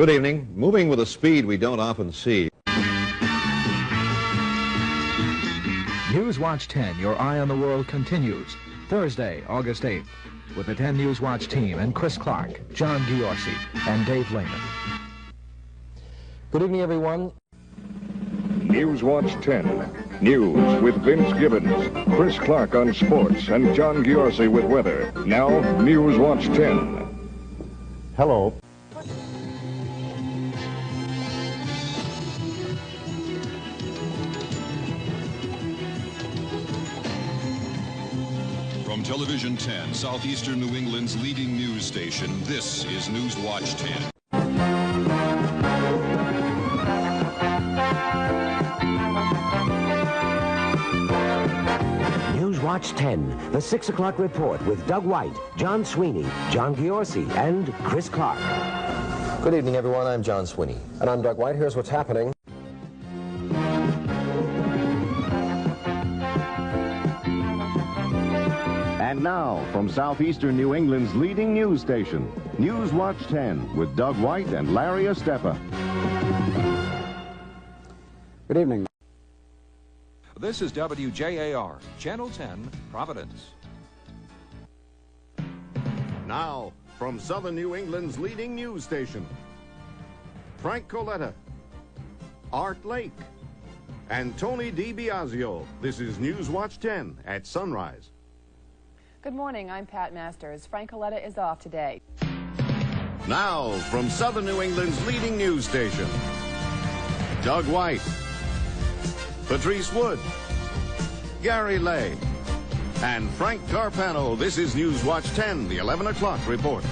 Good evening. Moving with a speed we don't often see. NewsWatch 10, your eye on the world, continues. Thursday, August 8th, with the 10 NewsWatch team and Chris Clark, John Giorgi, and Dave Lehman. Good evening, everyone. NewsWatch 10. News with Vince Gibbons, Chris Clark on sports, and John Giorgi with weather. Now, NewsWatch 10. Hello. From Television 10, Southeastern New England's leading news station, this is NewsWatch 10. NewsWatch 10, the 6 o'clock report with Doug White, John Sweeney, John Giorgi, and Chris Clark. Good evening, everyone. I'm John Sweeney. And I'm Doug White. Here's what's happening. And now, from Southeastern New England's leading news station, NewsWatch 10 with Doug White and Larry Estepa. Good evening. This is WJAR, Channel 10, Providence. Now, from Southern New England's leading news station, Frank Coletta, Art Lake, and Tony DiBiasio. This is NewsWatch 10 at sunrise. Good morning, I'm Pat Masters. Frank Coletta is off today. Now, from Southern New England's leading news station, Doug White, Patrice Wood, Gary Lay, and Frank Carpano. This is NewsWatch 10, the 11 o'clock report.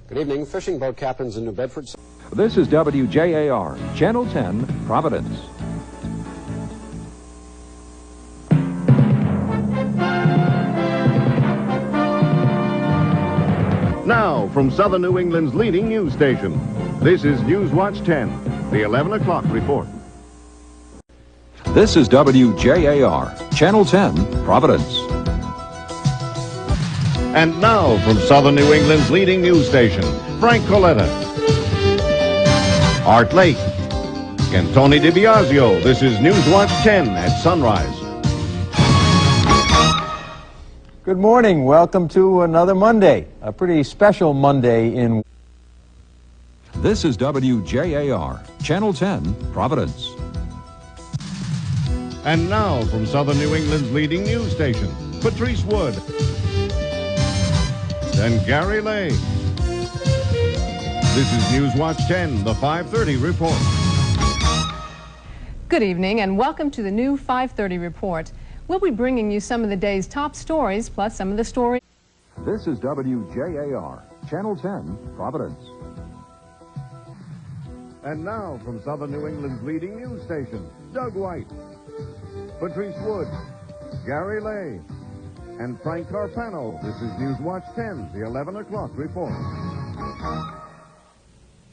Good evening. Fishing boat captains in New Bedford. This is WJAR, Channel 10, Providence. Now, from Southern New England's leading news station, this is NewsWatch 10, the 11 o'clock report. This is WJAR, Channel 10, Providence. And now, from Southern New England's leading news station, Frank Coletta, Art Lake, and Tony DiBiasio. This is NewsWatch 10 at sunrise. Good morning. Welcome to another Monday, a pretty special Monday in... This is WJAR, Channel 10, Providence. And now, from Southern New England's leading news station, Patrice Wood, and Gary Lay. This is NewsWatch 10, the 5:30 report. Good evening and welcome to the new 5:30 report. We'll be bringing you some of the day's top stories, plus some of the stories. This is WJAR, Channel 10, Providence. And now, from Southern New England's leading news station, Doug White, Patrice Wood, Gary Lay, and Frank Carpano. This is NewsWatch 10, the 11 o'clock report.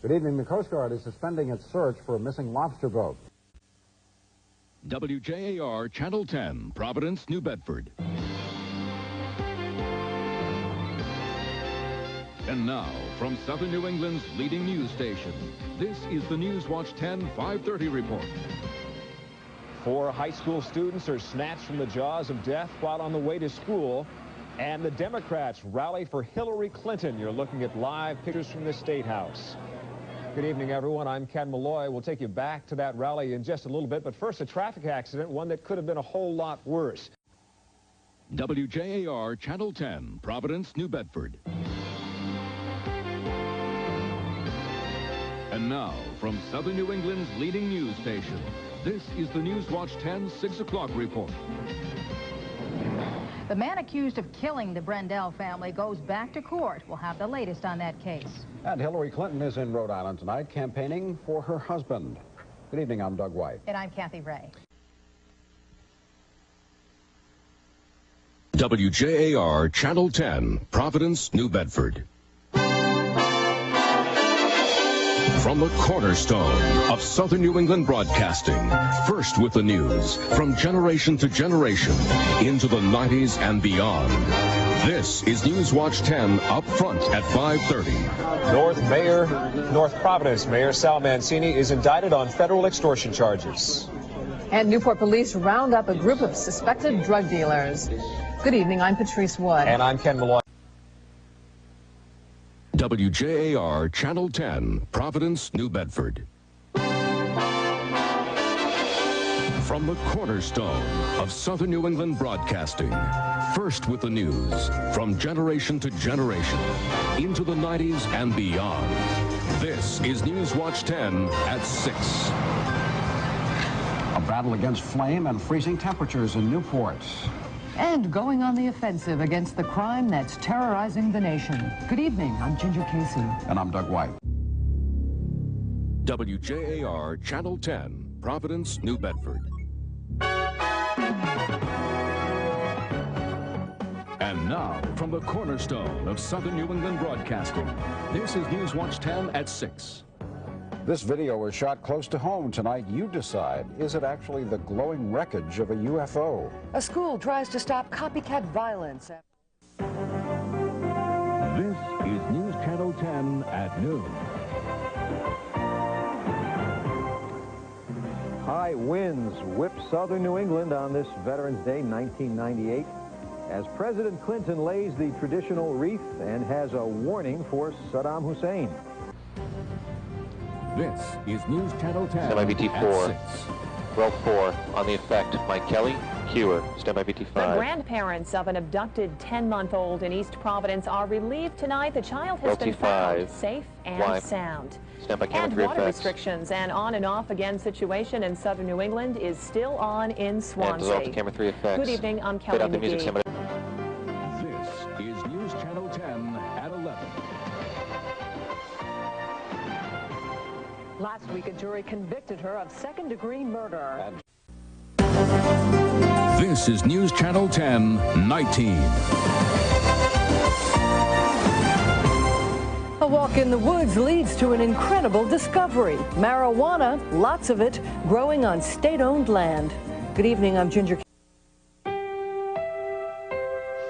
Good evening. The Coast Guard is suspending its search for a missing lobster boat. WJAR, Channel 10, Providence, New Bedford. And now, from Southern New England's leading news station, this is the NewsWatch 10 5:30 report. 4 high school students are snatched from the jaws of death while on the way to school. And the Democrats rally for Hillary Clinton. You're looking at live pictures from the State House. Good evening, everyone. I'm Ken Malloy. We'll take you back to that rally in just a little bit. But first, a traffic accident, one that could have been a whole lot worse. WJAR, Channel 10, Providence, New Bedford. And now, from Southern New England's leading news station, this is the NewsWatch 10 6 o'clock report. The man accused of killing the Brendel family goes back to court. We'll have the latest on that case. And Hillary Clinton is in Rhode Island tonight campaigning for her husband. Good evening. I'm Doug White. And I'm Kathy Ray. WJAR, Channel 10, Providence, New Bedford. From the cornerstone of Southern New England broadcasting, first with the news, from generation to generation, into the 90s and beyond. This is NewsWatch 10 up front at 5:30. North Providence Mayor Sal Mancini is indicted on federal extortion charges. And Newport police round up a group of suspected drug dealers. Good evening, I'm Patrice Wood. And I'm Ken Malloy. WJAR Channel 10, Providence-New Bedford. From the cornerstone of Southern New England broadcasting, first with the news, from generation to generation, into the 90s and beyond. This is NewsWatch 10 at 6. A battle against flame and freezing temperatures in Newport. And going on the offensive against the crime that's terrorizing the nation. Good evening, I'm Ginger Casey. And I'm Doug White. WJAR Channel 10, Providence, New Bedford. And now, from the cornerstone of Southern New England broadcasting, this is NewsWatch 10 at 6. This video was shot close to home tonight. You decide, is it actually the glowing wreckage of a UFO? A school tries to stop copycat violence. This is News Channel 10 at noon. High winds whip Southern New England on this Veterans Day 1998 as President Clinton lays the traditional wreath and has a warning for Saddam Hussein. This is News Channel 10 Stand by BT4. at 6. Row 4 on the effect. Mike Kelly, Hewer. Stand by BT5. The grandparents of an abducted 10-month-old in East Providence are relieved tonight the child has been found safe and sound. Stand by camera 3 And water effects. restrictions, an on and off again situation in Southern New England is still on in Swansea. And camera 3 effects. Good evening, I'm Kelly Fade out the music. McGee. This is News Channel 10 at 11. Last week, a jury convicted her of second-degree murder. This is News Channel 10, Night Team. A walk in the woods leads to an incredible discovery. Marijuana, lots of it, growing on state-owned land. Good evening, I'm Ginger.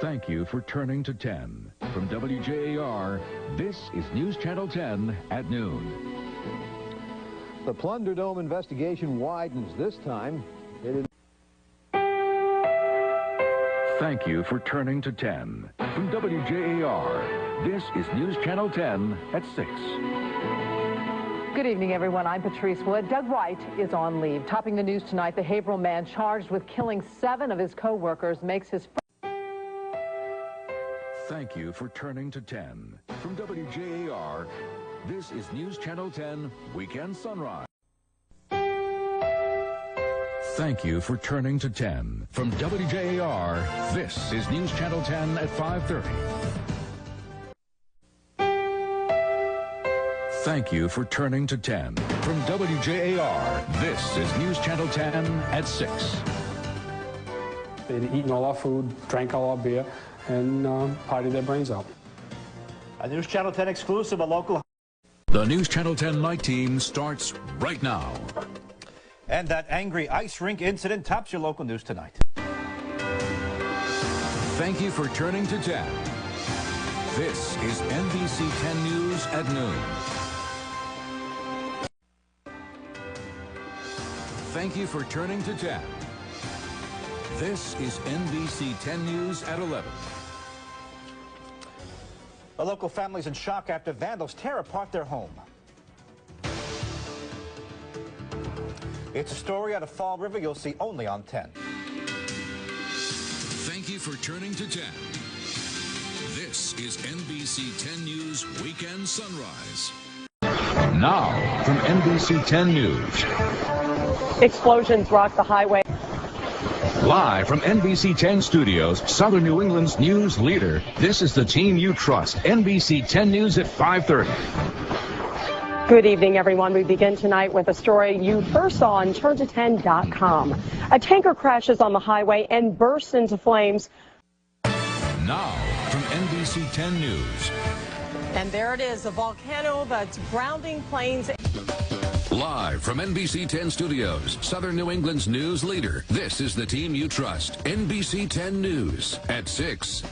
Thank you for turning to 10. From WJAR, this is News Channel 10 at noon. The Plunder Dome investigation widens this time. It is Thank you for turning to 10. From WJAR, this is News Channel 10 at 6. Good evening, everyone. I'm Patrice Wood. Doug White is on leave. Topping the news tonight, the Haverhill man charged with killing 7 of his co-workers makes his... Thank you for turning to 10. From WJAR, this is News Channel 10 Weekend Sunrise. Thank you for turning to 10. From WJAR, this is News Channel 10 at 5:30. Thank you for turning to 10. From WJAR, this is News Channel 10 at 6. They'd eaten all our food, drank all our beer, and partied their brains out. A News Channel 10 exclusive, a local... The News Channel 10 Night Team starts right now. And that angry ice rink incident tops your local news tonight. Thank you for turning to 10. This is NBC 10 News at noon. Thank you for turning to 10. This is NBC 10 News at 11. A local family's in shock after vandals tear apart their home. It's a story out of Fall River you'll see only on 10. Thank you for turning to 10. This is NBC 10 News Weekend Sunrise. Now, from NBC 10 News. Explosions rock the highway. Live from NBC 10 Studios, Southern New England's news leader. This is the team you trust. NBC 10 News at 5:30. Good evening, everyone. We begin tonight with a story you first saw on turn10.com. A tanker crashes on the highway and bursts into flames. Now, from NBC 10 News. And there it is, a volcano that's grounding planes. Live from NBC 10 Studios, Southern New England's news leader. This is the team you trust. NBC 10 News at 6.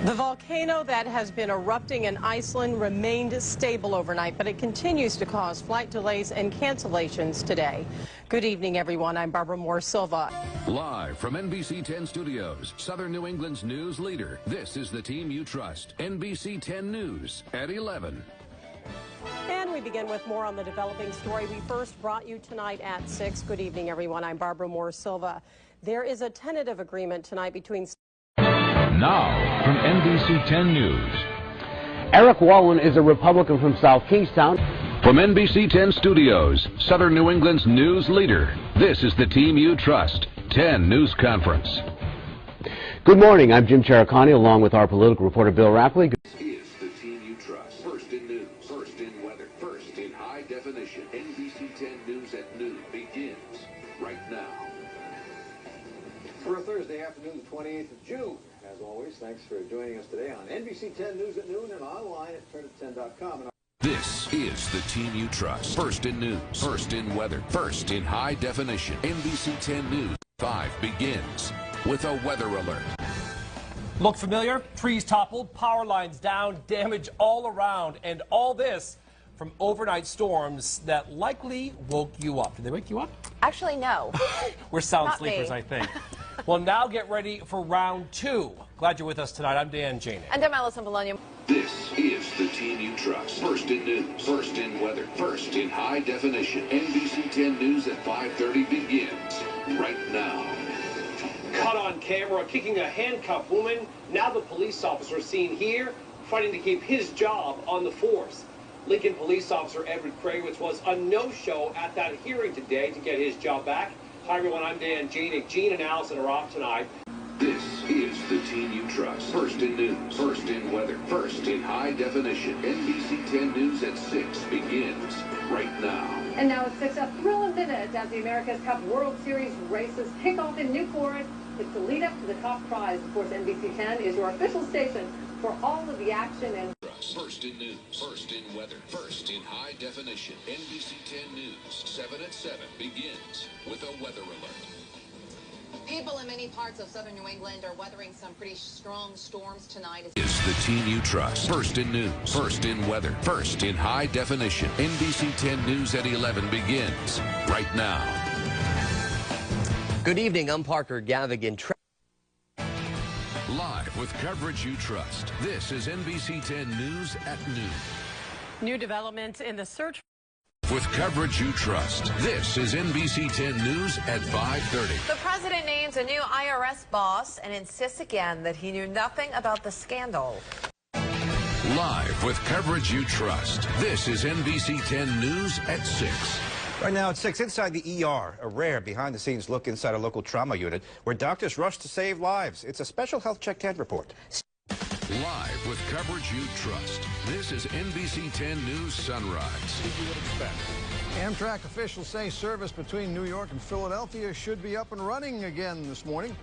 The volcano that has been erupting in Iceland remained stable overnight, but it continues to cause flight delays and cancellations today. Good evening, everyone. I'm Barbara Moore-Silva. Live from NBC 10 Studios, Southern New England's news leader. This is the team you trust. NBC 10 News at 11. And we begin with more on the developing story we first brought you tonight at 6. Good evening, everyone. I'm Barbara Moore-Silva. There is a tentative agreement tonight between... Now, from NBC 10 News. Eric Wallen is a Republican from South Kingstown. From NBC 10 Studios, Southern New England's news leader. This is the team you trust. 10 News Conference. Good morning. I'm Jim Chericani, along with our political reporter Bill Rapley. This is the team you trust. First in news, first in weather, first in high definition. NBC 10 News at noon begins right now. For a Thursday afternoon, the 28th of June. As always, thanks for joining us today on NBC 10 News at noon and online at turn10.com. This is the team you trust. First in news, first in weather, first in high definition. NBC 10 News 5 begins with a weather alert. Look familiar? Trees toppled, power lines down, damage all around, and all this from overnight storms that likely woke you up. Did they wake you up? Actually, no. We're sound Not sleepers, me. I think. Well, now get ready for round 2. Glad you're with us tonight. I'm Dan Janey. And I'm Allison Bologna. This is the team you trust. First in news, first in weather, first in high definition. NBC 10 News at 5:30 begins right now. Caught on camera kicking a handcuffed woman. Now the police officer seen here fighting to keep his job on the force. Lincoln police officer Edward Kravitz was a no-show at that hearing today to get his job back. Hi, everyone. I'm Dan Janey. Gene and Allison are off tonight. This is the team you trust. First in news, first in weather, first in high definition. NBC 10 News at 6 begins right now. And now at 6, a thrilling minute as the America's Cup World Series races kick off in Newport. It's the lead up to the top prize. Of course, NBC 10 is your official station for all of the action and... First in news, first in weather, first in high definition. NBC 10 News, 7 at 7 begins with a weather alert. People in many parts of southern New England are weathering some pretty strong storms tonight. Is the team you trust. First in news, first in weather, first in high definition. NBC 10 News at 11 begins right now. Good evening. I'm Parker Gavigan. Live with coverage you trust. This is NBC 10 News at noon. New developments in the search. With coverage you trust. This is NBC 10 News at 5:30. The president names a new IRS boss and insists again that he knew nothing about the scandal. Live with coverage you trust. This is NBC 10 News at 6. Right now at 6, inside the ER, a rare behind-the-scenes look inside a local trauma unit where doctors rush to save lives. It's a special Health Check 10 report. Live with coverage you trust. This is NBC 10 News Sunrise. You would expect. Amtrak officials say service between New York and Philadelphia should be up and running again this morning.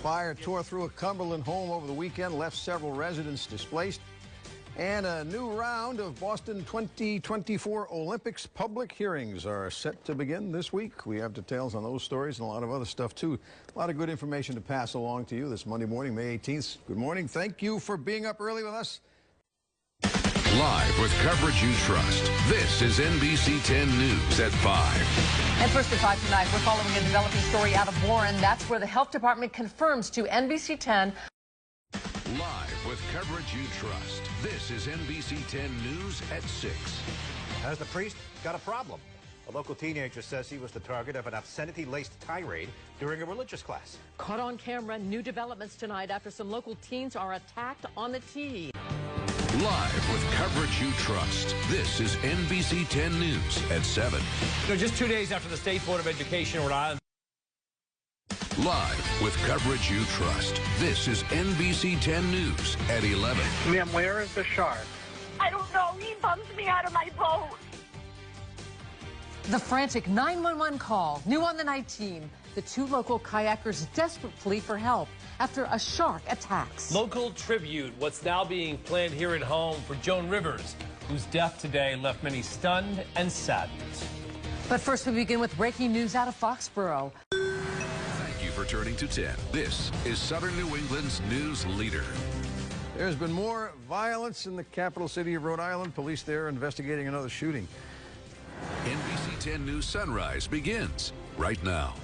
Fire tore through a Cumberland home over the weekend, left several residents displaced. And a new round of Boston 2024 Olympics public hearings are set to begin this week. We have details on those stories and a lot of other stuff, too. A lot of good information to pass along to you this Monday morning, May 18th. Good morning. Thank you for being up early with us. Live with coverage you trust. This is NBC 10 News at 5. And first at 5 tonight, we're following a developing story out of Warren. That's where the health department confirms to NBC 10. Live with coverage you trust. This is NBC 10 News at 6. Has the priest got a problem? A local teenager says he was the target of an obscenity-laced tirade during a religious class. Caught on camera, new developments tonight after some local teens are attacked on the T. Live with coverage you trust. This is NBC 10 News at 7. Just 2 days after the State Board of Education in Rhode Island. Live with coverage you trust. This is NBC 10 News at 11. Ma'am, where is the shark? I don't know. He bumped me out of my boat. The frantic 911 call, new on the night team. The two local kayakers' desperate plea for help after a shark attacks. Local tribute, what's now being planned here at home for Joan Rivers, whose death today left many stunned and saddened. But first, we begin with breaking news out of Foxborough. Thank you for turning to 10. This is Southern New England's news leader. There's been more violence in the capital city of Rhode Island. Police there investigating another shooting. NBC 10 News Sunrise begins right now.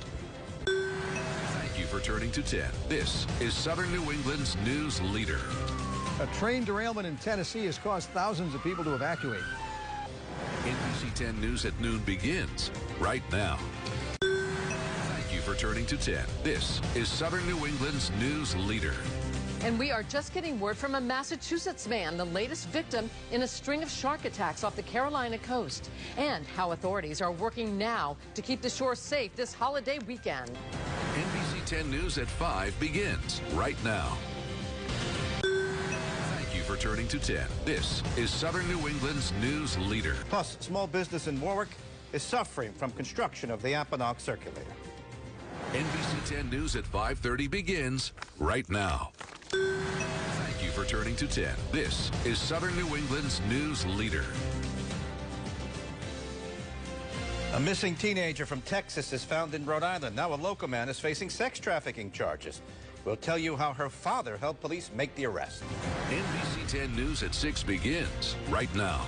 Thank you for turning to 10. This is Southern New England's news leader. A train derailment in Tennessee has caused thousands of people to evacuate. NBC 10 News at noon begins right now. Thank you for turning to 10. This is Southern New England's news leader. And we are just getting word from a Massachusetts man, the latest victim in a string of shark attacks off the Carolina coast, and how authorities are working now to keep the shore safe this holiday weekend. NBC 10 News at 5 begins right now. Thank you for turning to 10. This is Southern New England's news leader. Plus, small business in Warwick is suffering from construction of the Apponaug Circulator. NBC 10 News at 5:30 begins right now. Thank you for turning to 10. This is Southern New England's news leader. A missing teenager from Texas is found in Rhode Island. Now a local man is facing sex trafficking charges. We'll tell you how her father helped police make the arrest. NBC 10 News at 6 begins right now.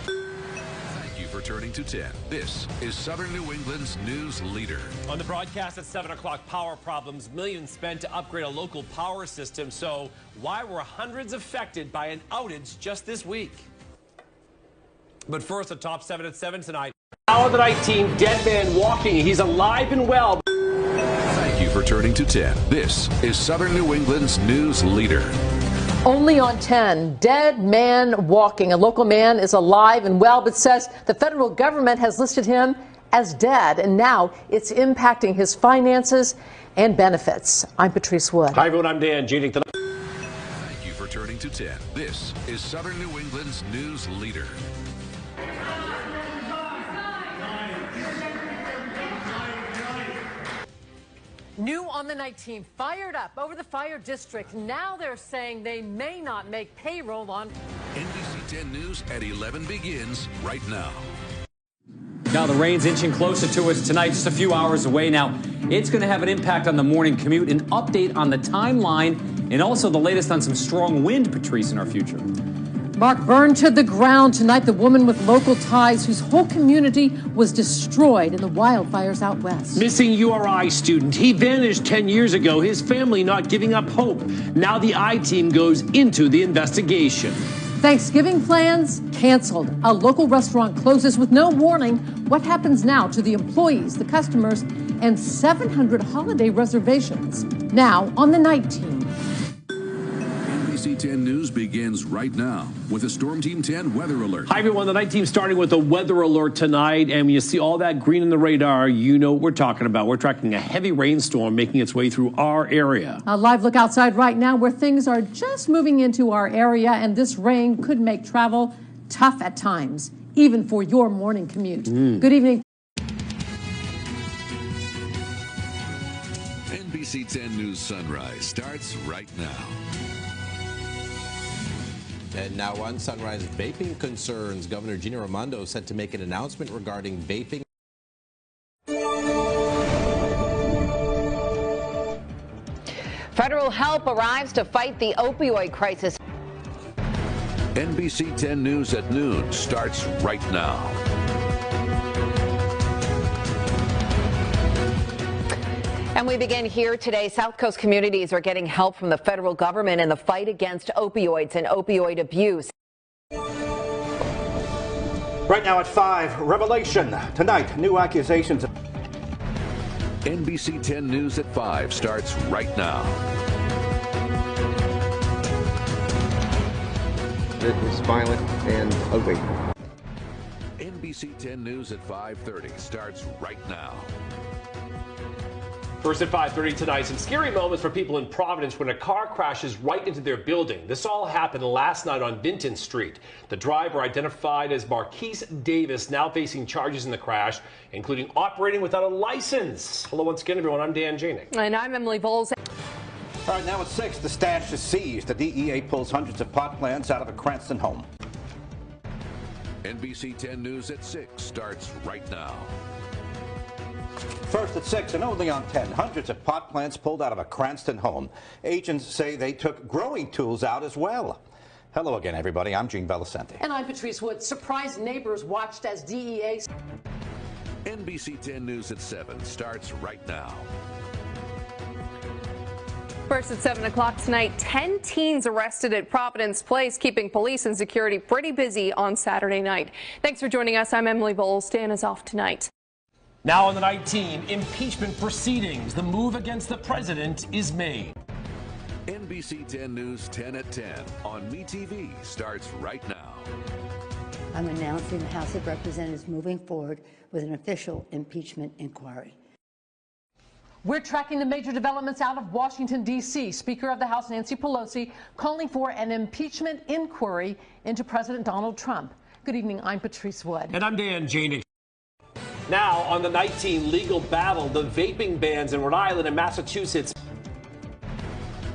Thank you for turning to 10. This is Southern New England's news leader. On the broadcast at 7 o'clock, power problems, millions spent to upgrade a local power system. So why were hundreds affected by an outage just this week? But first, the top 7 at 7 tonight. Hour of the night team, dead man walking. He's alive and well. Thank you for turning to 10. This is Southern New England's news leader. Only on 10, dead man walking. A local man is alive and well, but says the federal government has listed him as dead, and now it's impacting his finances and benefits. I'm Patrice Wood. Hi, everyone. I'm Dan Judy. Thank you for turning to 10. This is Southern New England's news leader. New on the night team, fired up over the fire district. Now they're saying they may not make payroll on. NBC 10 News at 11 begins right now. Now the rain's inching closer to us tonight, just a few hours away now. It's going to have an impact on the morning commute, an update on the timeline, and also the latest on some strong wind, Patrice, in our future. Mark burned to the ground tonight, the woman with local ties whose whole community was destroyed in the wildfires out west. Missing URI student. He vanished 10 years ago, his family not giving up hope. Now the I-team goes into the investigation. Thanksgiving plans canceled. A local restaurant closes with no warning. What happens now to the employees, the customers, and 700 holiday reservations? Now on the night team. NBC 10 News begins right now with a Storm Team 10 weather alert. Hi, everyone. The night team starting with a weather alert tonight. And when you see all that green in the radar, you know what we're talking about. We're tracking a heavy rainstorm making its way through our area. A live look outside right now where things are just moving into our area. And this rain could make travel tough at times, even for your morning commute. Good evening. NBC 10 News Sunrise starts right now. And now on Sunrise, vaping concerns. Governor Gina Raimondo set to make an announcement regarding vaping. Federal help arrives to fight the opioid crisis. NBC 10 News at noon starts right now. And we begin here today. South Coast communities are getting help from the federal government in the fight against opioids and opioid abuse. Right now at 5, revelation. Tonight, new accusations. NBC 10 News at 5 starts right now. It was violent and ugly. NBC 10 News at 5:30 starts right now. First at 5:30 tonight, some scary moments for people in Providence when a car crashes right into their building. This all happened last night on Vinton Street. The driver, identified as Marquise Davis, now facing charges in the crash, including operating without a license. Hello once again, everyone. I'm Dan Janik. And I'm Emily Voles. All right, now at 6, the stash is seized. The DEA pulls hundreds of pot plants out of a Cranston home. NBC 10 News at 6 starts right now. First at 6 and only on 10, hundreds of pot plants pulled out of a Cranston home. Agents say they took growing tools out as well. Hello again, everybody. I'm Gene Belicenti. And I'm Patrice Wood. Surprised neighbors watched as DEA. NBC 10 News at 7 starts right now. First at 7 o'clock tonight, 10 teens arrested at Providence Place, keeping police and security pretty busy on Saturday night. Thanks for joining us. I'm Emily Voles. Dan is off tonight. Now on the night team, impeachment proceedings. The move against the president is made. NBC 10 News 10 at 10 on MeTV starts right now. I'm announcing the House of Representatives moving forward with an official impeachment inquiry. We're tracking the major developments out of Washington, D.C. Speaker of the House Nancy Pelosi calling for an impeachment inquiry into President Donald Trump. Good evening. I'm Patrice Wood. And I'm Dan Janik. Now on the night team, legal battle, the vaping bans in Rhode Island and Massachusetts.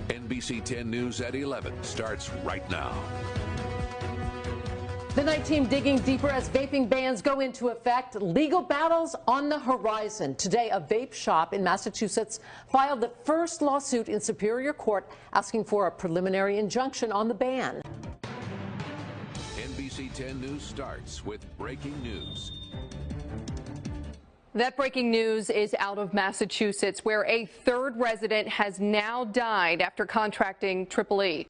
NBC 10 News at 11 starts right now. The night team digging deeper as vaping bans go into effect. Legal battles on the horizon. Today, a vape shop in Massachusetts filed the first lawsuit in Superior Court asking for a preliminary injunction on the ban. NBC 10 News starts with breaking news. That breaking news is out of Massachusetts, where a third resident has now died after contracting triple E.